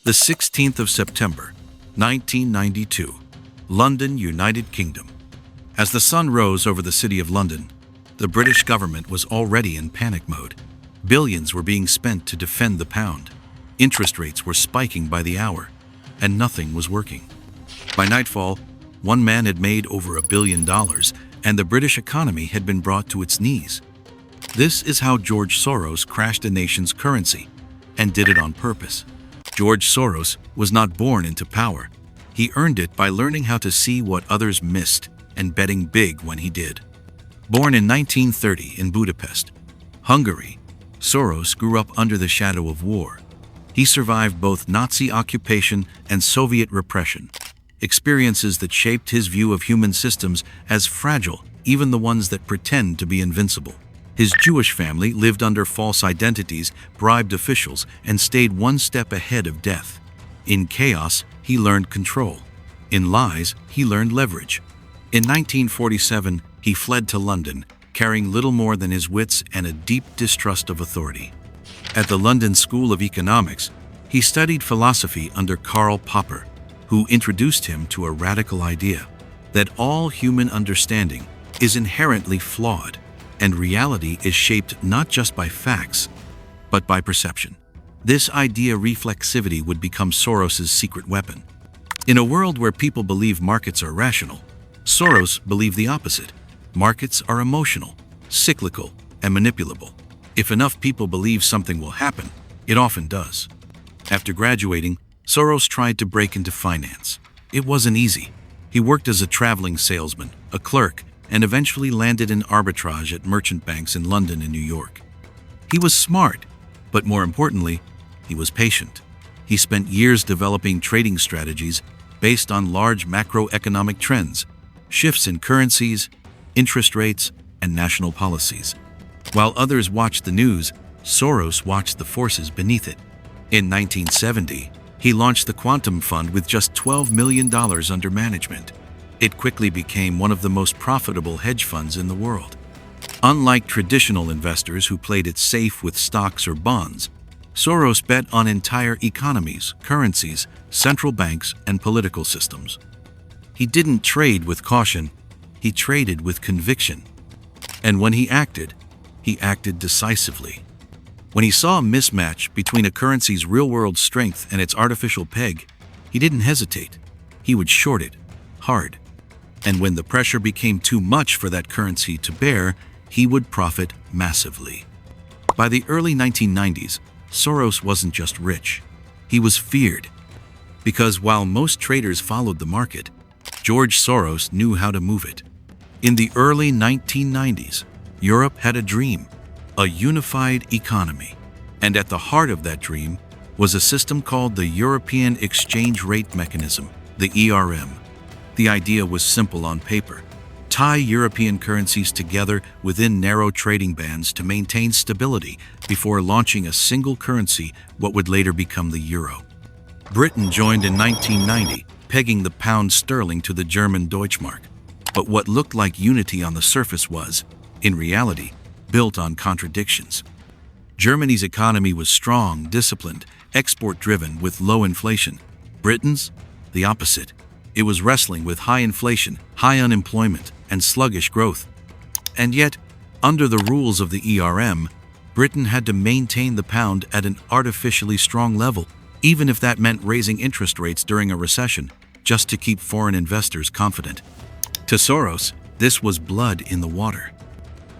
The 16th of September, 1992, London, United Kingdom. As the sun rose over the city of London, the British government was already in panic mode. Billions were being spent to defend the pound. Interest rates were spiking by the hour, and nothing was working. By nightfall, one man had made over $1 billion, and the British economy had been brought to its knees. This is how George Soros crashed a nation's currency, and did it on purpose. George Soros was not born into power. He earned it by learning how to see what others missed and betting big when he did. Born in 1930 in Budapest, Hungary, Soros grew up under the shadow of war. He survived both Nazi occupation and Soviet repression, experiences that shaped his view of human systems as fragile, even the ones that pretend to be invincible. His Jewish family lived under false identities, bribed officials, and stayed one step ahead of death. In chaos, he learned control. In lies, he learned leverage. In 1947, he fled to London, carrying little more than his wits and a deep distrust of authority. At the London School of Economics, he studied philosophy under Karl Popper, who introduced him to a radical idea that all human understanding is inherently flawed, and reality is shaped not just by facts, but by perception. This idea reflexivity would become Soros's secret weapon. In a world where people believe markets are rational, Soros believed the opposite. Markets are emotional, cyclical, and manipulable. If enough people believe something will happen, it often does. After graduating, Soros tried to break into finance. It wasn't easy. He worked as a traveling salesman, a clerk, and eventually landed in arbitrage at merchant banks in London and New York. He was smart, but more importantly, he was patient. He spent years developing trading strategies based on large macroeconomic trends, shifts in currencies, interest rates, and national policies. While others watched the news, Soros watched the forces beneath it. In 1970, he launched the Quantum Fund with just $12 million under management. It quickly became one of the most profitable hedge funds in the world. Unlike traditional investors who played it safe with stocks or bonds, Soros bet on entire economies, currencies, central banks, and political systems. He didn't trade with caution, he traded with conviction. And when he acted decisively. When he saw a mismatch between a currency's real-world strength and its artificial peg, he didn't hesitate. He would short it, hard. And when the pressure became too much for that currency to bear, he would profit massively. By the early 1990s, Soros wasn't just rich. He was feared. Because while most traders followed the market, George Soros knew how to move it. In the early 1990s, Europe had a dream, a unified economy. And at the heart of that dream was a system called the European Exchange Rate Mechanism, the ERM. The idea was simple on paper. Tie European currencies together within narrow trading bands to maintain stability before launching a single currency, what would later become the euro. Britain joined in 1990, pegging the pound sterling to the German Deutschmark. But what looked like unity on the surface was, in reality, built on contradictions. Germany's economy was strong, disciplined, export-driven with low inflation. Britain's? The opposite. It was wrestling with high inflation, high unemployment, and sluggish growth. And yet, under the rules of the ERM, Britain had to maintain the pound at an artificially strong level, even if that meant raising interest rates during a recession, just to keep foreign investors confident. To Soros, this was blood in the water.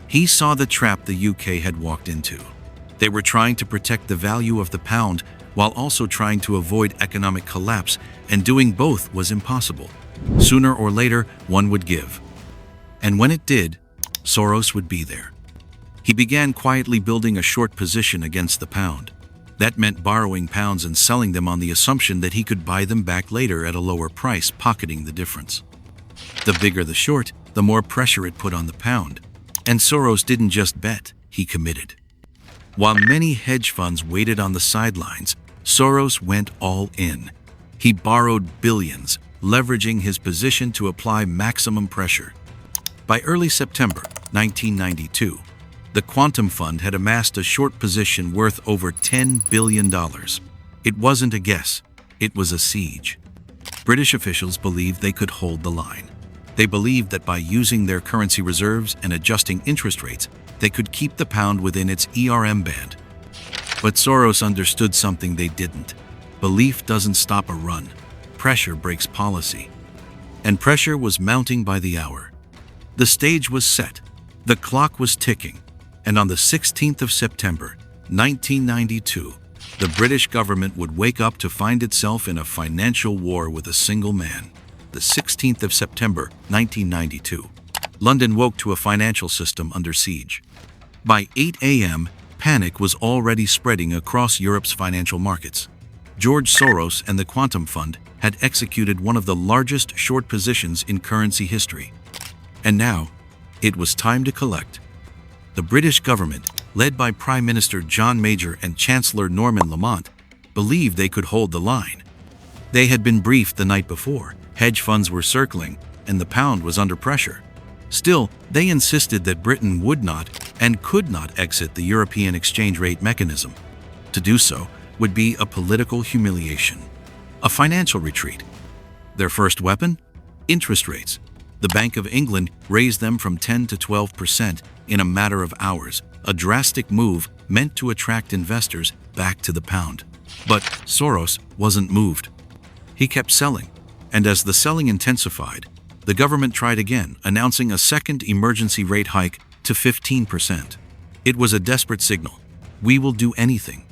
He saw the trap the UK had walked into. They were trying to protect the value of the pound while also trying to avoid economic collapse, and doing both was impossible. Sooner or later, one would give. And when it did, Soros would be there. He began quietly building a short position against the pound. That meant borrowing pounds and selling them on the assumption that he could buy them back later at a lower price, pocketing the difference. The bigger the short, the more pressure it put on the pound. And Soros didn't just bet, he committed. While many hedge funds waited on the sidelines, Soros went all in. He borrowed billions, leveraging his position to apply maximum pressure. By early September 1992, the Quantum Fund had amassed a short position worth over $10 billion. It wasn't a guess. It was a siege. British officials believed they could hold the line. They believed that by using their currency reserves and adjusting interest rates, they could keep the pound within its ERM band. But Soros understood something they didn't. Belief doesn't stop a run. Pressure breaks policy. And pressure was mounting by the hour. The stage was set. The clock was ticking. And on the 16th of September, 1992, the British government would wake up to find itself in a financial war with a single man. The 16th of September, 1992. London woke to a financial system under siege. By 8 a.m., panic was already spreading across Europe's financial markets. George Soros and the Quantum Fund had executed one of the largest short positions in currency history. And now, it was time to collect. The British government, led by Prime Minister John Major and Chancellor Norman Lamont, believed they could hold the line. They had been briefed the night before. Hedge funds were circling, and the pound was under pressure. Still, they insisted that Britain would not and could not exit the European exchange rate mechanism. To do so would be a political humiliation, a financial retreat. Their first weapon? Interest rates. The Bank of England raised them from 10 to 12% in a matter of hours, a drastic move meant to attract investors back to the pound. But Soros wasn't moved. He kept selling, and as the selling intensified, the government tried again, announcing a second emergency rate hike to 15%. It was a desperate signal. We will do anything.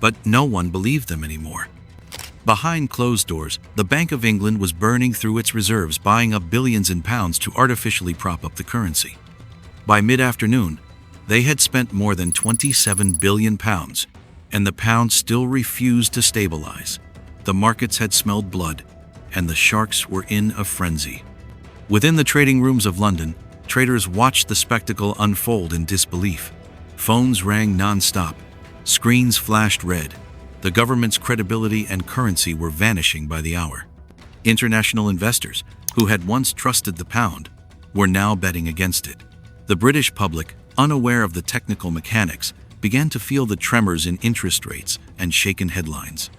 But no one believed them anymore. Behind closed doors, the Bank of England was burning through its reserves, buying up billions in pounds to artificially prop up the currency. By mid-afternoon, they had spent more than £27 billion, and the pound still refused to stabilize. The markets had smelled blood, and the sharks were in a frenzy. Within the trading rooms of London, traders watched the spectacle unfold in disbelief. Phones rang non-stop. Screens flashed red. The government's credibility and currency were vanishing by the hour. International investors, who had once trusted the pound, were now betting against it. The British public, unaware of the technical mechanics, began to feel the tremors in interest rates and shaken headlines.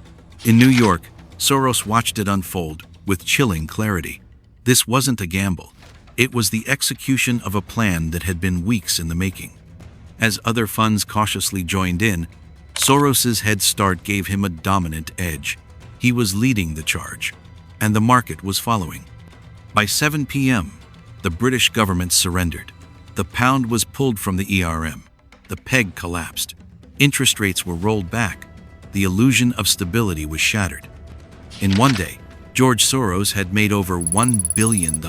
In New York, Soros watched it unfold with chilling clarity. This wasn't a gamble. It was the execution of a plan that had been weeks in the making. As other funds cautiously joined in, Soros's head start gave him a dominant edge. He was leading the charge, and the market was following. By 7 p.m., the British government surrendered. The pound was pulled from the ERM. The peg collapsed. Interest rates were rolled back. The illusion of stability was shattered. In one day, George Soros had made over $1 billion.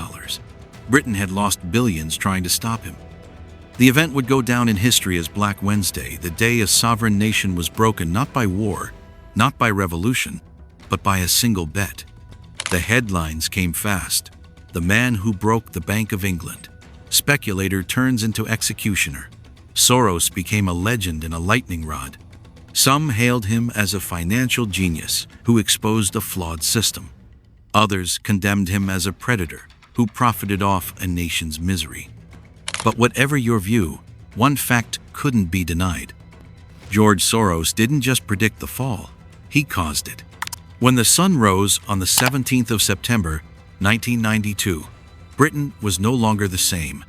Britain had lost billions trying to stop him. The event would go down in history as Black Wednesday, the day a sovereign nation was broken not by war, not by revolution, but by a single bet. The headlines came fast. The man who broke the Bank of England. Speculator turns into executioner. Soros became a legend in a lightning rod. Some hailed him as a financial genius who exposed a flawed system. Others condemned him as a predator who profited off a nation's misery. But whatever your view, one fact couldn't be denied. George Soros didn't just predict the fall, he caused it. When the sun rose on the 17th of September, 1992, Britain was no longer the same.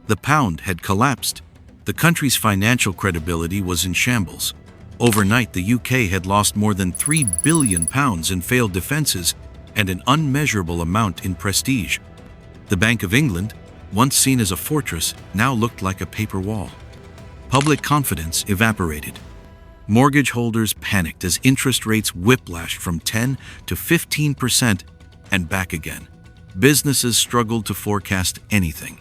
The pound had collapsed. The country's financial credibility was in shambles. Overnight, the UK had lost more than £3 billion in failed defenses and an unmeasurable amount in prestige. The Bank of England, once seen as a fortress, now looked like a paper wall. Public confidence evaporated. Mortgage holders panicked as interest rates whiplashed from 10 to 15% and back again. Businesses struggled to forecast anything.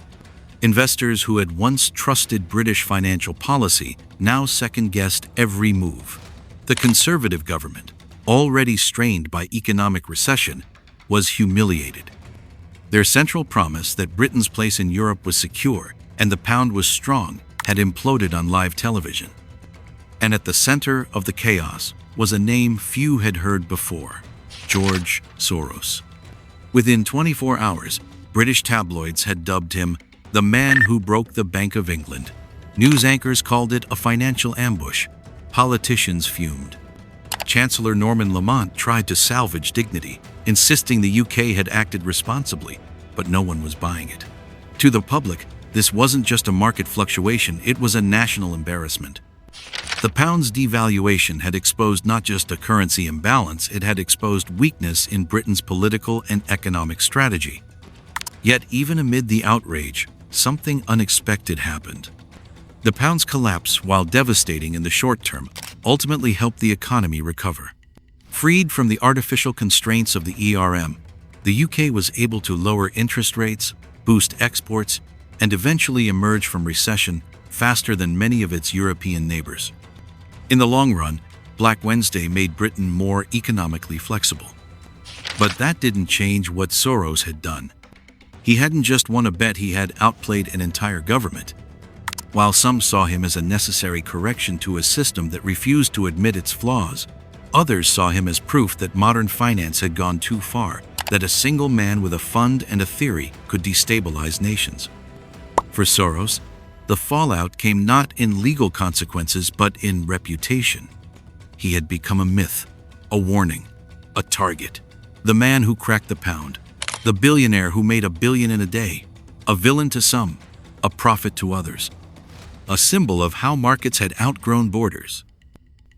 Investors who had once trusted British financial policy now second-guessed every move. The Conservative government, already strained by economic recession, was humiliated. Their central promise that Britain's place in Europe was secure and the pound was strong had imploded on live television. And at the center of the chaos was a name few had heard before: George Soros. Within 24 hours, British tabloids had dubbed him the man who broke the Bank of England. News anchors called it a financial ambush. Politicians fumed. Chancellor Norman Lamont tried to salvage dignity, insisting the UK had acted responsibly, but no one was buying it. To the public, this wasn't just a market fluctuation, it was a national embarrassment. The pound's devaluation had exposed not just a currency imbalance, it had exposed weakness in Britain's political and economic strategy. Yet even amid the outrage, something unexpected happened. The pound's collapse, while devastating in the short term, ultimately helped the economy recover. Freed from the artificial constraints of the ERM, the UK was able to lower interest rates, boost exports, and eventually emerge from recession faster than many of its European neighbors. In the long run, Black Wednesday made Britain more economically flexible. But that didn't change what Soros had done. He hadn't just won a bet, he had outplayed an entire government. While some saw him as a necessary correction to a system that refused to admit its flaws, others saw him as proof that modern finance had gone too far, that a single man with a fund and a theory could destabilize nations. For Soros, the fallout came not in legal consequences but in reputation. He had become a myth, a warning, a target. The man who cracked the pound, the billionaire who made $1 billion in a day, a villain to some, a prophet to others. A symbol of how markets had outgrown borders.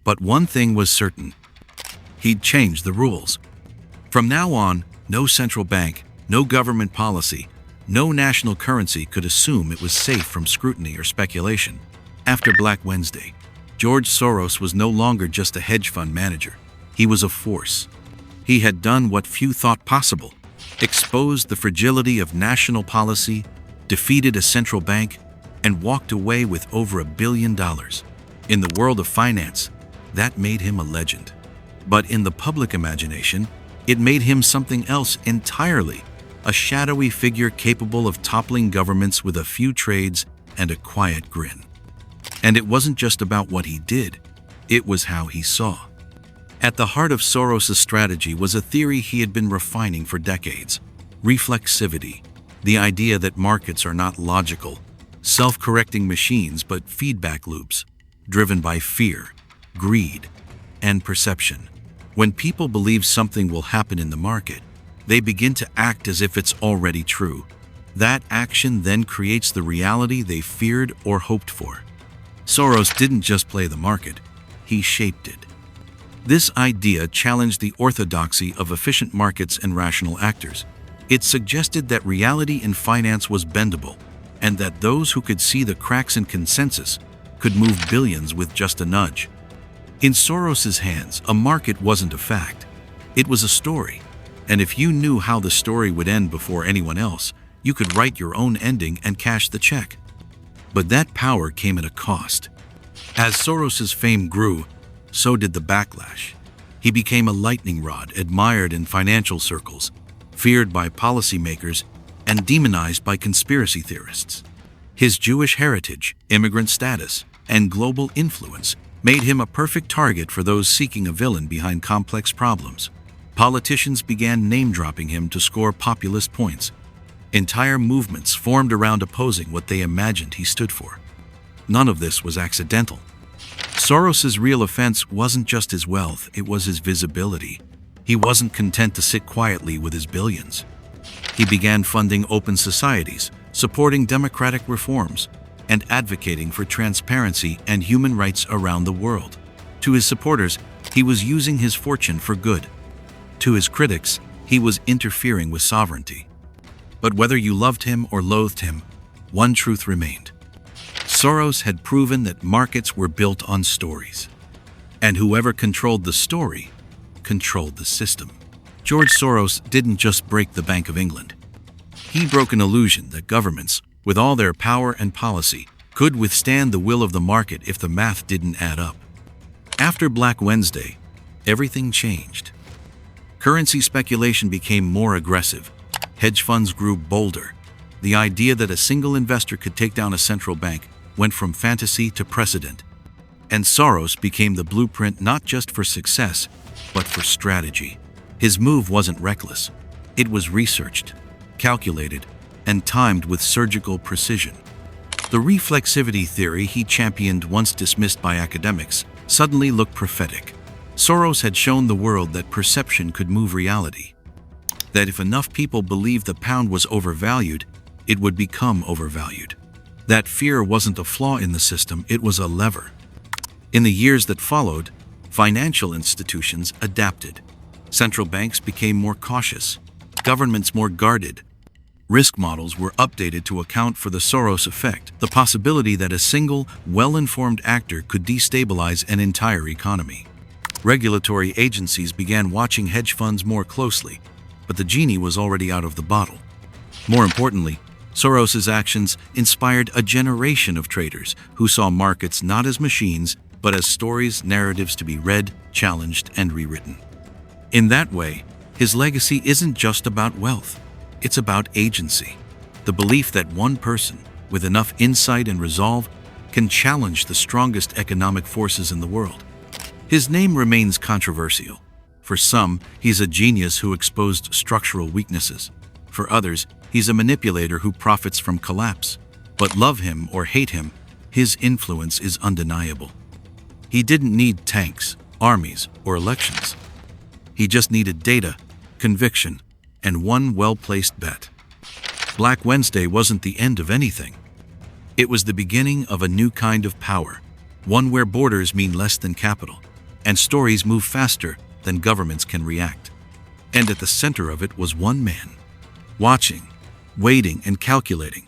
But one thing was certain. He'd changed the rules. From now on, no central bank, no government policy, no national currency could assume it was safe from scrutiny or speculation. After Black Wednesday, George Soros was no longer just a hedge fund manager. He was a force. He had done what few thought possible, exposed the fragility of national policy, defeated a central bank, and walked away with over $1 billion. In the world of finance, that made him a legend. But in the public imagination, it made him something else entirely, a shadowy figure capable of toppling governments with a few trades and a quiet grin. And it wasn't just about what he did, it was how he saw. At the heart of Soros' strategy was a theory he had been refining for decades: reflexivity, the idea that markets are not logical, self-correcting machines but feedback loops, driven by fear, greed, and perception. When people believe something will happen in the market, they begin to act as if it's already true. That action then creates the reality they feared or hoped for. Soros didn't just play the market, he shaped it. This idea challenged the orthodoxy of efficient markets and rational actors. It suggested that reality in finance was bendable, and that those who could see the cracks in consensus could move billions with just a nudge. In Soros's hands, a market wasn't a fact. It was a story. And if you knew how the story would end before anyone else, you could write your own ending and cash the check. But that power came at a cost. As Soros's fame grew, so did the backlash. He became a lightning rod, admired in financial circles, feared by policymakers, and demonized by conspiracy theorists. His Jewish heritage, immigrant status, and global influence made him a perfect target for those seeking a villain behind complex problems. Politicians began name-dropping him to score populist points. Entire movements formed around opposing what they imagined he stood for. None of this was accidental. Soros's real offense wasn't just his wealth, it was his visibility. He wasn't content to sit quietly with his billions. He began funding open societies, supporting democratic reforms, and advocating for transparency and human rights around the world. To his supporters, he was using his fortune for good. To his critics, he was interfering with sovereignty. But whether you loved him or loathed him, one truth remained. Soros had proven that markets were built on stories. And whoever controlled the story, controlled the system. George Soros didn't just break the Bank of England. He broke an illusion that governments, with all their power and policy, could withstand the will of the market if the math didn't add up. After Black Wednesday, everything changed. Currency speculation became more aggressive. Hedge funds grew bolder. The idea that a single investor could take down a central bank went from fantasy to precedent. And Soros became the blueprint not just for success, but for strategy. His move wasn't reckless. It was researched, calculated, and timed with surgical precision. The reflexivity theory he championed, once dismissed by academics, suddenly looked prophetic. Soros had shown the world that perception could move reality. That if enough people believed the pound was overvalued, it would become overvalued. That fear wasn't a flaw in the system, it was a lever. In the years that followed, financial institutions adapted. Central banks became more cautious, governments more guarded. Risk models were updated to account for the Soros effect, the possibility that a single, well-informed actor could destabilize an entire economy. Regulatory agencies began watching hedge funds more closely, but the genie was already out of the bottle. More importantly, Soros's actions inspired a generation of traders who saw markets not as machines, but as stories, narratives to be read, challenged, and rewritten. In that way, his legacy isn't just about wealth, it's about agency. The belief that one person, with enough insight and resolve, can challenge the strongest economic forces in the world. His name remains controversial. For some, he's a genius who exposed structural weaknesses. For others, he's a manipulator who profits from collapse. But love him or hate him, his influence is undeniable. He didn't need tanks, armies, or elections. He just needed data, conviction, and one well-placed bet. Black Wednesday wasn't the end of anything. It was the beginning of a new kind of power, one where borders mean less than capital, and stories move faster than governments can react. And at the center of it was one man, watching, waiting, and calculating.